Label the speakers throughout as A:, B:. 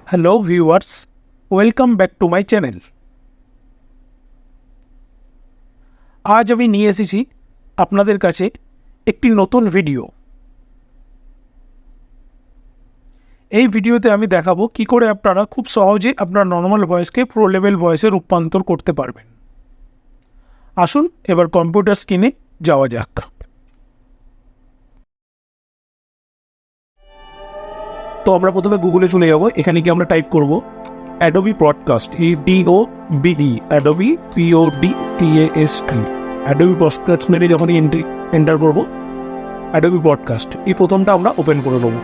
A: Hello viewers, welcome back to my channel. আজ আমি নিয়ে এসেছি আপনাদের কাছে একটি নতুন ভিডিও। এই ভিডিওতে আমি দেখাবো কি করে আপনারা খুব সহজে আপনার নর্মাল ভয়েসকে প্রো লেভেল ভয়েসে রূপান্তর করতে পারবেন। আসুন এবার কম্পিউটার স্ক্রিনে যাওয়া যাক। তো আমরা প্রথমে গুগলে চলে যাব। এখানে কি আমরা টাইপ করব Adobe podcast, ADOBE, Adobe PODCAST। Adobe podcast মেরে যখন এন্টার করব অ্যাডোবি পডকাস্ট, এই প্রথমটা আমরা ওপেন করে নেব।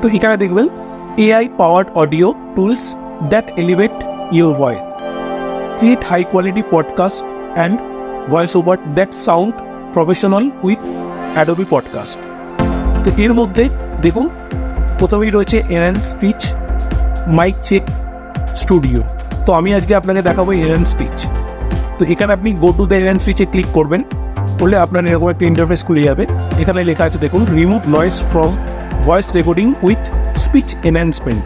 A: তো এখানে দেখবেন AI powered audio tools that elevate your voice, create high quality podcast and voice over that sound professional with Adobe Podcast. তো এর মধ্যে দেখুন প্রথমেই রয়েছে enhance speech, mic check, studio. তো আমি আজকে আপনাকে দেখাবো এনহ্যান্স স্পিচ। তো এখানে আপনি গো টু দ্য এনহ্যান্স স্পিচে ক্লিক করবেন, করলে আপনার এরকম একটা ইন্টারফেস খুলে যাবে। এখানে লেখা আছে দেখুন, remove noise from voice recording with speech enhancement.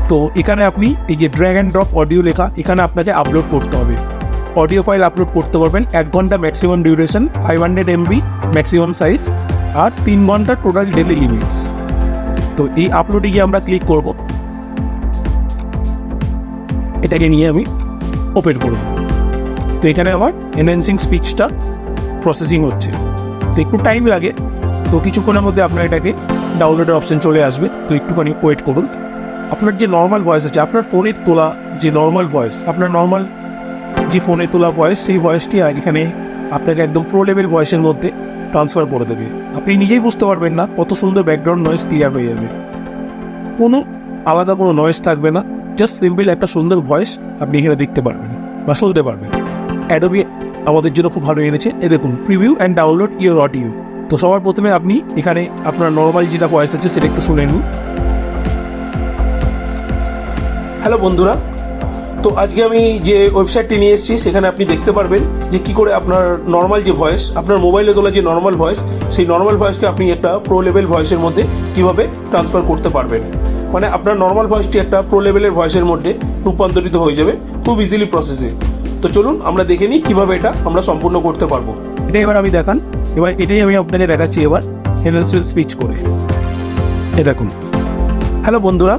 A: তো এখানে আপনি এই যে ড্র্যাগ অ্যান্ড ড্রপ অডিও লেখা, এখানে আপনাকে আপলোড করতে হবে। অডিও ফাইল আপলোড করতে পারবেন 1 ঘন্টা maximum duration, 500 MB maximum size, আর 3 ঘন্টা টোটাল ডেলি লিমিটস। তো এই আপলোডে গিয়ে আমরা ক্লিক করব, এটাকে নিয়ে আমি ওপেন করব। তো এখানে আমার এনহ্যান্সিং স্পিচটা প্রসেসিং হচ্ছে, তো একটু টাইম লাগে। তো কিছুক্ষণের মধ্যে আপনার এটাকে ডাউনলোডের অপশন চলে আসবে। তো একটুখানি ওয়েট করুন। আপনার যে নর্মাল ভয়েস আছে, আপনার ফোনের তোলা যে নর্মাল ভয়েস, আপনার নর্মাল যে ফোনে তোলা ভয়েস, সেই ভয়েসটি এখানে আপনাকে একদম প্রো লেভেল ভয়েসের মধ্যে ট্রান্সফার করে দেবে। আপনি নিজেই বুঝতে পারবেন না কত সুন্দর ব্যাকগ্রাউন্ড নয়েজ ক্লিয়ার হয়ে যাবে, কোনো আলাদা কোনো নয়েজ থাকবে না। জাস্ট সিম্পল একটা সুন্দর ভয়েস আপনি এখানে দেখতে পারবেন বা শুনতে পারবেন। অ্যাডোবি আমাদের জন্য খুব ভালো এনেছে। এ দেখুন, preview and download your audio. তো সবার প্রথমে আপনি এখানে আপনার নর্মাল যেটা ভয়েস আছে সেটা একটু শুনে নিন। হ্যালো বন্ধুরা, তো আজকে আমি যে ওয়েবসাইটটি নিয়ে এসেছি সেখানে আপনি দেখতে পারবেন যে কী করে আপনার নর্মাল যে ভয়েস, আপনার মোবাইলে তোলা যে নর্মাল ভয়েস, সেই নর্মাল ভয়েসকে আপনি একটা প্রো লেভেল ভয়েসের মধ্যে কীভাবে ট্রান্সফার করতে পারবেন। মানে আপনার নর্মাল ভয়েসটি একটা প্রো লেভেলের ভয়েসের মধ্যে রূপান্তরিত হয়ে যাবে খুব ইজিলি প্রসেসে। তো চলুন আমরা দেখে নিই কীভাবে এটা আমরা সম্পূর্ণ করতে পারবো। এটাই এবার আমি দেখান, এটাই আমি আপনাকে দেখাচ্ছি এবার এনহ্যান্স স্পিচ করে। এ দেখুন। হ্যালো বন্ধুরা,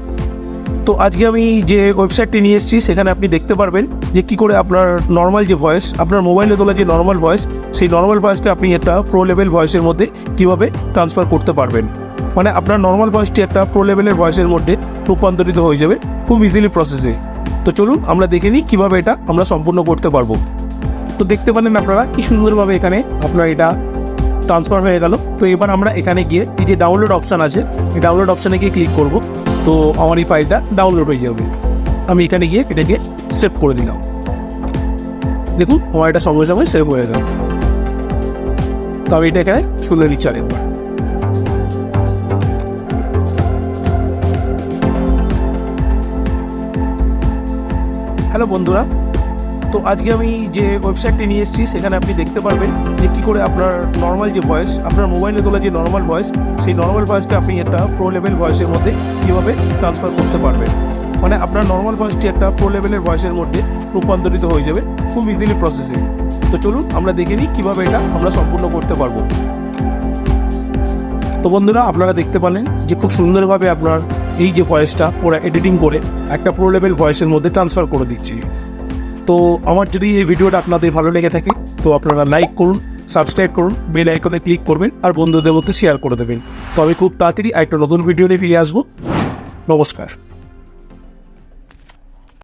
A: তো আজকে আমি যে ওয়েবসাইটটি নিয়ে এসেছি সেখানে আপনি দেখতে পারবেন যে কী করে আপনার নর্মাল যে ভয়েস, আপনার মোবাইলে তোলা যে নর্মাল ভয়েস, সেই নর্মাল ভয়েসকে আপনি একটা প্রো লেভেল ভয়েসের মধ্যে কীভাবে ট্রান্সফার করতে পারবেন। মানে আপনার নর্মাল ভয়েসটি একটা প্রো লেভেলের ভয়েসের মধ্যে রূপান্তরিত হয়ে যাবে খুব ইজিলি প্রসেসে। তো চলুন আমরা দেখে নিই কীভাবে এটা আমরা সম্পূর্ণ করতে পারবো। তো দেখতে পারেন আপনারা কি সুন্দরভাবে এখানে আপনার এটা ট্রান্সফার হয়ে গেল। তো এবার আমরা এখানে গিয়ে এই যে ডাউনলোড অপশান আছে, এই ডাউনলোড অপশানে গিয়ে ক্লিক করব। তো আমার এই ফাইলটা ডাউনলোড হয়ে যাবে। আমি এখানে গিয়ে এটাকে সেভ করে দিলাম। দেখুন আমার এটা সঙ্গে সঙ্গে সেভ হয়ে গেল। তো আমি এটা এখানে শুনে নিচ্ছি আরেকবার। হ্যালো বন্ধুরা, তো আজকে আমি যে ওয়েবসাইটটি নিয়ে এসেছি সেখানে আপনি দেখতে পারবেন যে কী করে আপনার নর্মাল যে ভয়েস, আপনার মোবাইলে তোলা যে নর্মাল ভয়েস, সেই নর্মাল ভয়েসকে আপনি একটা প্রো লেভেল ভয়েসের মধ্যে কীভাবে ট্রান্সফার করতে পারবেন। মানে আপনার নর্মাল ভয়েসটি একটা প্রো লেভেলের ভয়েসের মধ্যে রূপান্তরিত হয়ে যাবে খুব ইজিলি প্রসেসে। তো চলুন আমরা দেখে নিই কীভাবে এটা আমরা সম্পূর্ণ করতে পারবো। তো বন্ধুরা, আপনারা দেখতে পারলেন যে খুব সুন্দরভাবে আপনার এই যে ভয়েসটা ওরা এডিটিং করে একটা প্রো লেভেল ভয়েসের মধ্যে ট্রান্সফার করে দিচ্ছে। তো আমার যদি এই ভিডিওটা আপনাদের ভালো লেগে থাকে তো আপনারা লাইক করুন, সাবস্ক্রাইব করুন, বেল আইকনে ক্লিক করবেন আর বন্ধুদের মধ্যে শেয়ার করে দেবেন। তো আমি খুব তাড়াতাড়ি একটা নতুন ভিডিও নিয়ে ফিরে আসবো। নমস্কার।